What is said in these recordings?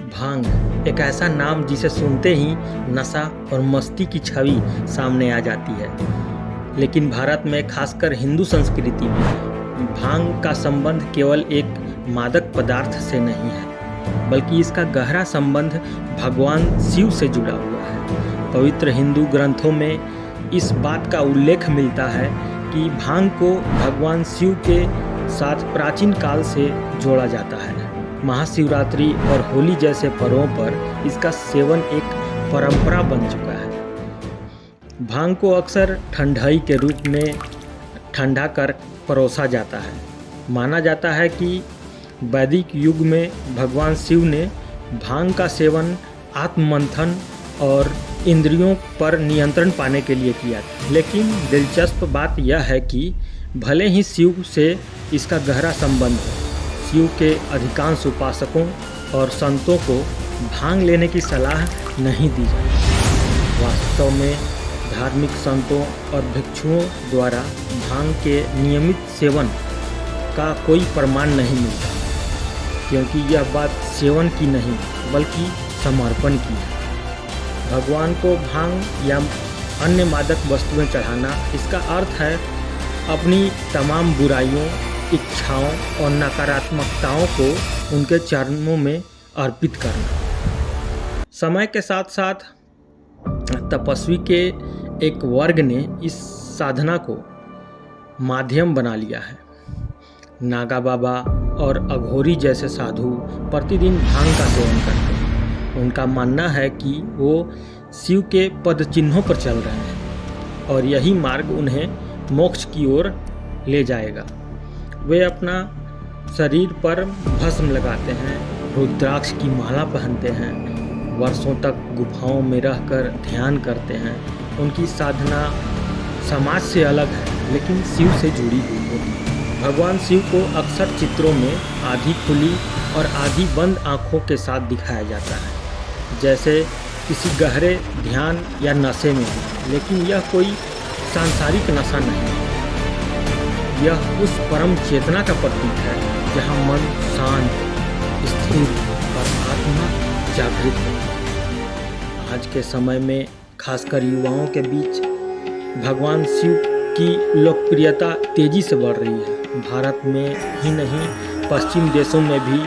भांग एक ऐसा नाम जिसे सुनते ही नशा और मस्ती की छवि सामने आ जाती है। लेकिन भारत में खासकर हिंदू संस्कृति में भांग का संबंध केवल एक मादक पदार्थ से नहीं है, बल्कि इसका गहरा संबंध भगवान शिव से जुड़ा हुआ है। पवित्र हिंदू ग्रंथों में इस बात का उल्लेख मिलता है कि भांग को भगवान शिव के साथ प्राचीन काल से जोड़ा जाता है। महाशिवरात्रि और होली जैसे पर्वों पर इसका सेवन एक परंपरा बन चुका है। भांग को अक्सर ठंडाई के रूप में ठंडा कर परोसा जाता है। माना जाता है कि वैदिक युग में भगवान शिव ने भांग का सेवन आत्ममंथन और इंद्रियों पर नियंत्रण पाने के लिए किया था। लेकिन दिलचस्प बात यह है कि भले ही शिव से इसका गहरा संबंध है, शिव के अधिकांश उपासकों और संतों को भांग लेने की सलाह नहीं दी जाती। वास्तव में धार्मिक संतों और भिक्षुओं द्वारा भांग के नियमित सेवन का कोई प्रमाण नहीं मिलता, क्योंकि यह बात सेवन की नहीं बल्कि समर्पण की है। भगवान को भांग या अन्य मादक वस्तुएं चढ़ाना, इसका अर्थ है अपनी तमाम बुराइयों, इच्छाओं और नकारात्मकताओं को उनके चरणों में अर्पित करना। समय के साथ साथ तपस्वी के एक वर्ग ने इस साधना को माध्यम बना लिया है। नागा बाबा और अघोरी जैसे साधु प्रतिदिन भांग का सेवन करते हैं। उनका मानना है कि वो शिव के पद चिन्हों पर चल रहे हैं और यही मार्ग उन्हें मोक्ष की ओर ले जाएगा। वे अपना शरीर पर भस्म लगाते हैं, रुद्राक्ष की माला पहनते हैं, वर्षों तक गुफाओं में रहकर ध्यान करते हैं। उनकी साधना समाज से अलग है, लेकिन शिव से जुड़ी हुई होती है। भगवान शिव को अक्सर चित्रों में आधी खुली और आधी बंद आँखों के साथ दिखाया जाता है, जैसे किसी गहरे ध्यान या नशे में हो। लेकिन यह कोई सांसारिक नशा नहीं है, यह उस परम चेतना का प्रतीक है जहाँ मन शांत, स्थिर और आत्मा जागृत है। आज के समय में खासकर युवाओं के बीच भगवान शिव की लोकप्रियता तेजी से बढ़ रही है। भारत में ही नहीं, पश्चिम देशों में भी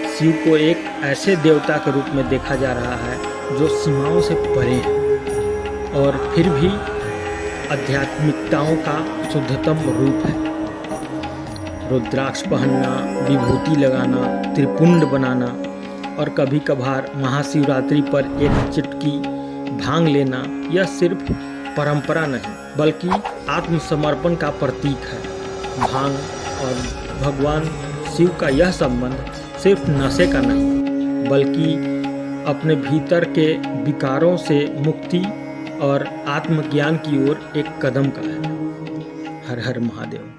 शिव को एक ऐसे देवता के रूप में देखा जा रहा है जो सीमाओं से परे है और फिर भी आध्यात्मिकताओं का शुद्धतम रूप है। रुद्राक्ष पहनना, विभूति लगाना, त्रिपुंड बनाना और कभी कभार महाशिवरात्रि पर एक चुटकी भांग लेना, यह सिर्फ परंपरा नहीं बल्कि आत्मसमर्पण का प्रतीक है। भांग और भगवान शिव का यह संबंध सिर्फ नशे का नहीं बल्कि अपने भीतर के विकारों से मुक्ति और आत्मज्ञान की ओर एक कदम का है। हर हर महादेव।